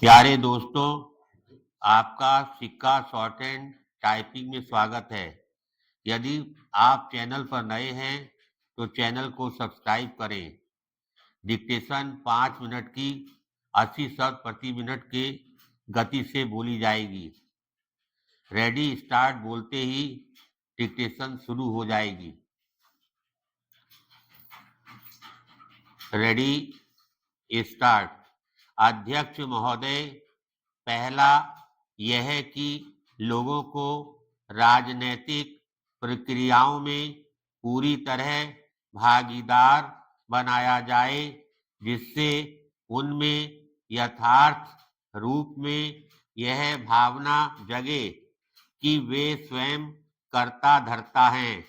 प्यारे दोस्तों, आपका सिक्का शॉर्ट हैंड टाइपिंग में स्वागत है। यदि आप चैनल पर नए हैं तो चैनल को सब्सक्राइब करें। डिक्टेशन 5 मिनट की 80 शब्द प्रति मिनट के गति से बोली जाएगी। रेडी स्टार्ट बोलते ही डिक्टेशन शुरू हो जाएगी। Ready start. अध्यक्ष महोदय, पहला यह है कि लोगों को राजनीतिक प्रक्रियाओं में पूरी तरह भागीदार बनाया जाए, जिससे उनमें यथार्थ रूप में यह भावना जगे कि वे स्वयं कर्ता धर्ता हैं।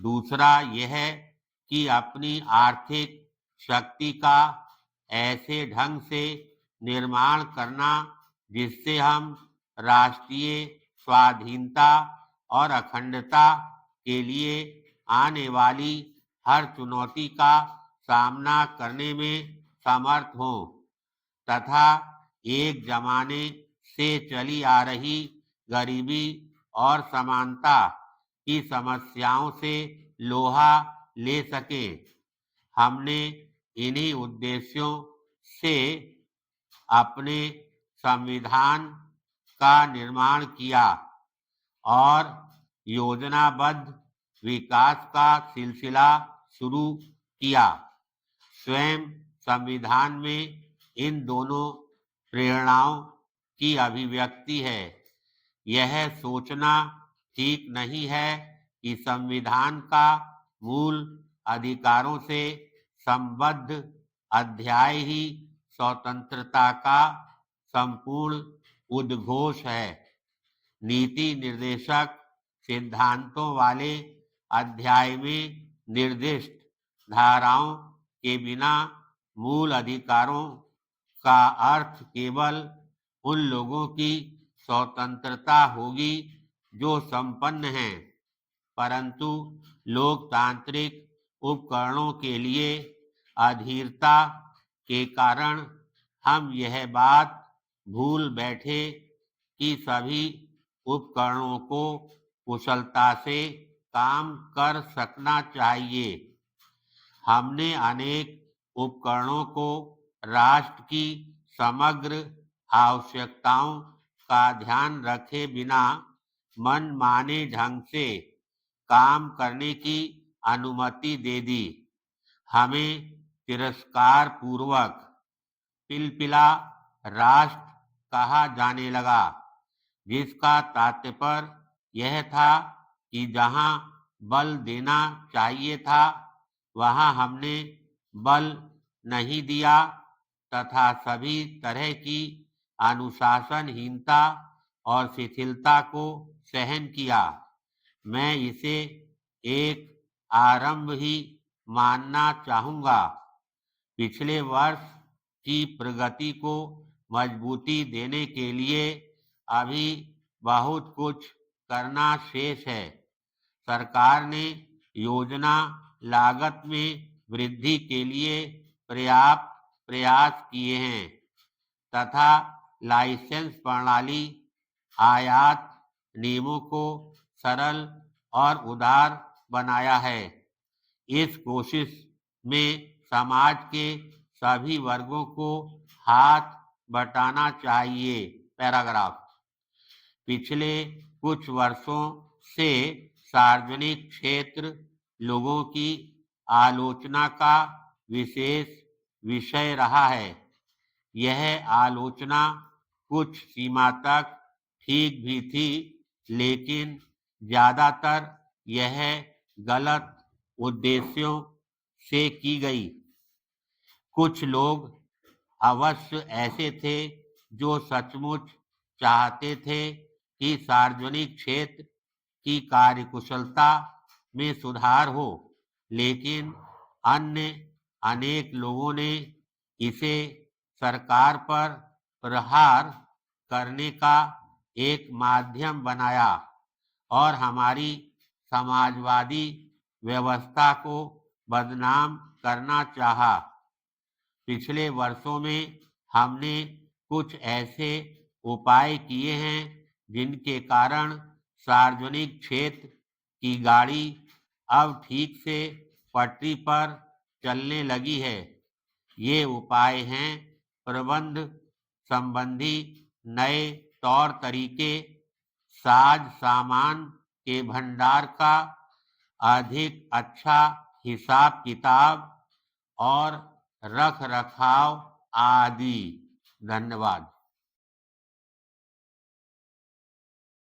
दूसरा यह कि अपनी आर्थिक शक्ति का ऐसे ढंग से निर्माण करना जिससे हम राष्ट्रीय स्वाधीनता और अखंडता के लिए आने वाली हर चुनौती का सामना करने में समर्थ हों तथा एक जमाने से चली आ रही गरीबी और समानता की समस्याओं से लोहा ले सके। हमने इन्हीं उद्देश्यों से अपने संविधान का निर्माण किया और योजनाबद्ध विकास का सिलसिला शुरू किया। स्वयं संविधान में इन दोनों प्रेरणाओं की अभिव्यक्ति है। यह सोचना ठीक नहीं है कि संविधान का मूल अधिकारों से संबद्ध अध्याय ही स्वतंत्रता का संपूर्ण उद्घोष है। नीति निर्देशक सिद्धांतों वाले अध्याय में निर्दिष्ट धाराओं के बिना मूल अधिकारों का अर्थ केवल उन लोगों की स्वतंत्रता होगी जो संपन्न हैं, परंतु लोकतांत्रिक उपकरणों के लिए अधीरता के कारण हम यह बात भूल बैठे कि सभी उपकरणों को कुशलता से काम कर सकना चाहिए। हमने अनेक उपकरणों को राष्ट्र की समग्र आवश्यकताओं का ध्यान रखे बिना मनमाने ढंग से काम करने की अनुमति दे दी। हमें तिरस्कार पूर्वक पिलपिला राष्ट्र कहा जाने लगा, जिसका तात्पर्य यह था कि जहां बल देना चाहिए था वहां हमने बल नहीं दिया तथा सभी तरह की अनुशासनहीनता और शिथिलता को सहन किया। मैं इसे एक आरंभ ही मानना चाहूँगा। पिछले वर्ष की प्रगति को मजबूती देने के लिए अभी बहुत कुछ करना शेष है। सरकार ने योजना लागत में वृद्धि के लिए पर्याप्त प्रयास किए हैं तथा लाइसेंस प्रणाली, आयात नियमों को सरल और उदार बनाया है। इस कोशिश में समाज के सभी वर्गों को हाथ बटाना चाहिए। पैराग्राफ। पिछले कुछ वर्षों से सार्वजनिक क्षेत्र लोगों की आलोचना का विशेष विषय रहा है। यह आलोचना कुछ सीमा तक ठीक भी थी, लेकिन ज्यादातर यह गलत उद्देश्यों से की गई। कुछ लोग अवश्य ऐसे थे जो सचमुच चाहते थे कि सार्वजनिक क्षेत्र की कार्यकुशलता में सुधार हो, लेकिन अन्य अनेक लोगों ने इसे सरकार पर प्रहार करने का एक माध्यम बनाया और हमारी समाजवादी व्यवस्था को बदनाम करना चाहा। पिछले वर्षों में हमने कुछ ऐसे उपाय किए हैं जिनके कारण सार्वजनिक क्षेत्र की गाड़ी अब ठीक से पटरी पर चलने लगी है। ये उपाय हैं प्रबंध संबंधी नए तौर तरीके, साज सामान के भंडार का अधिक अच्छा हिसाब किताब और रख रखाव आदि। धन्यवाद।